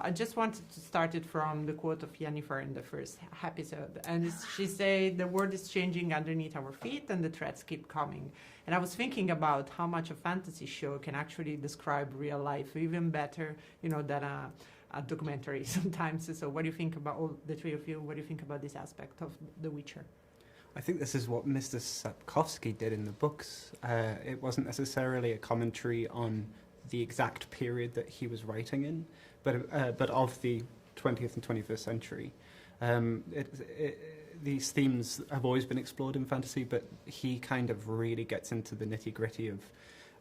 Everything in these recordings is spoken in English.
I just wanted to start it from the quote of Yennefer in the first episode. And she said, the world is changing underneath our feet and the threats keep coming. And I was thinking about how much a fantasy show can actually describe real life even better, than a documentary sometimes. So what do you think about, all the three of you, what do you think about this aspect of The Witcher? I think this is what Mr. Sapkowski did in the books. It wasn't necessarily a commentary on the exact period that he was writing in, but of the 20th and 21st century. These themes have always been explored in fantasy, but he kind of really gets into the nitty-gritty of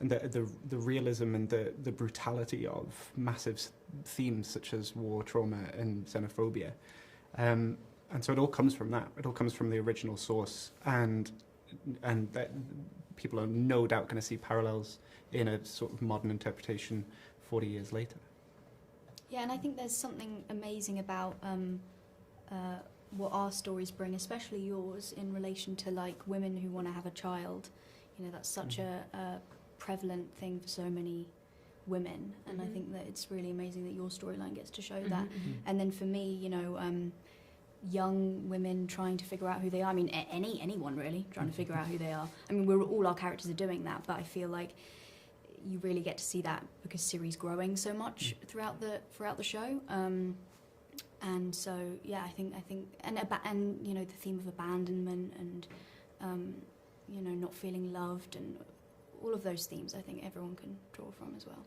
and the realism and the brutality of massive themes such as war, trauma, and xenophobia. And so it all comes from that. It all comes from the original source, and that people are no doubt going to see parallels in a sort of modern interpretation 40 years later. Yeah, and I think there's something amazing about what our stories bring, especially yours, in relation to like women who want to have a child. That's such a prevalent thing for so many women, and I think that it's really amazing that your storyline gets to show that. And then for me, young women trying to figure out who they are. I mean, anyone really trying to figure out who they are. I mean, all our characters are doing that, but I feel like you really get to see that because Ciri's growing so much throughout the show. And so yeah, I think and the theme of abandonment and not feeling loved and all of those themes, I think everyone can draw from as well.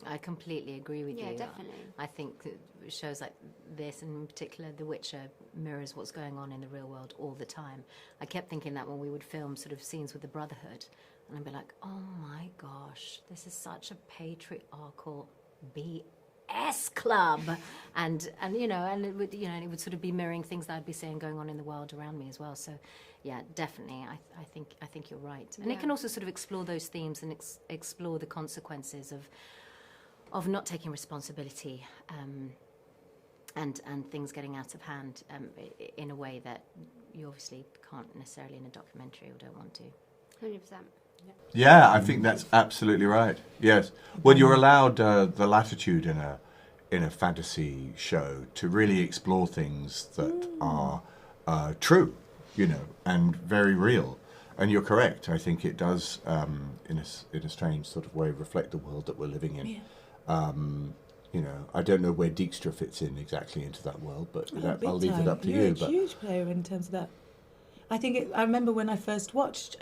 I completely agree with you. Yeah, definitely. I think that shows like this, and in particular The Witcher, mirrors what's going on in the real world all the time. I kept thinking that when we would film sort of scenes with the Brotherhood, and I'd be like, oh my gosh, this is such a patriarchal BS club, and it would sort of be mirroring things that I'd be seeing going on in the world around me as well. So yeah, definitely, I think you're right, and it can also sort of explore those themes and explore the consequences of not taking responsibility and things getting out of hand in a way that you obviously can't necessarily in a documentary or don't want to. 100%. Yeah, I think that's absolutely right. Yes, well, you're allowed the latitude in a fantasy show to really explore things that are true, and very real. And you're correct. I think it does, in a strange sort of way, reflect the world that we're living in. Yeah. I don't know where Dijkstra fits in exactly into that world, but I'll leave it up to you. You're a huge player in terms of that. I remember when I first watched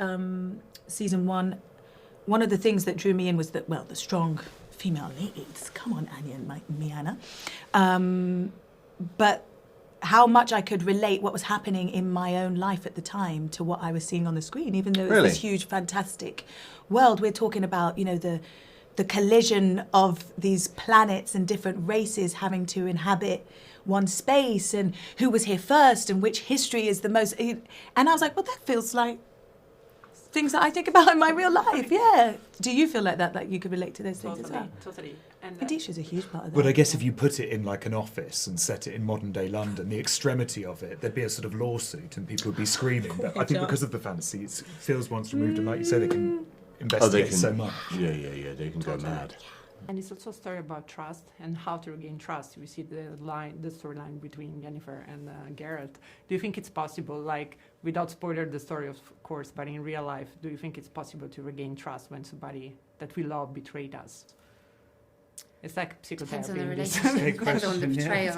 season one of the things that drew me in was that, the strong female leads. Come on, Anya and Miana. But how much I could relate what was happening in my own life at the time to what I was seeing on the screen, even though it's this huge, fantastic world. We're talking about, the collision of these planets and different races having to inhabit one space, and who was here first and which history is the most. And I was like, that feels like things that I think about in my real life. Yeah. Do you feel like that? Like you could relate to those things as well? Totally. And Kadisha's a huge part of that. But I guess if you put it in like an office and set it in modern day London, the extremity of it, there'd be a sort of lawsuit and people would be screaming. But I think because of the fantasy, it feels once removed, and like you say, they can investigate so much. Yeah, they can go mad. And it's also a story about trust and how to regain trust. We see the storyline between Yennefer and Geralt. Do you think it's possible, like, without spoiler the story of course, but in real life, do you think it's possible to regain trust when somebody that we love betrayed us? It's like psychotherapy. Depends on the relationship, depends on the betrayal.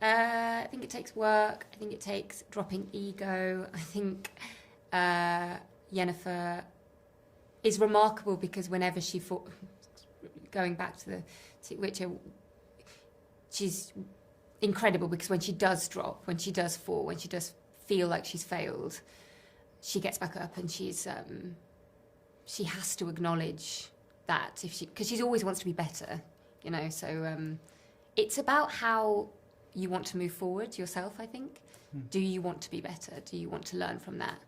I think it takes work. I think it takes dropping ego. I think Yennefer is remarkable because whenever she fought, going back to the Witcher, she's incredible because when she does drop, when she does fall, when she does feel like she's failed, she gets back up and she has to acknowledge that because she always wants to be better, So it's about how you want to move forward yourself. I think. Do you want to be better? Do you want to learn from that?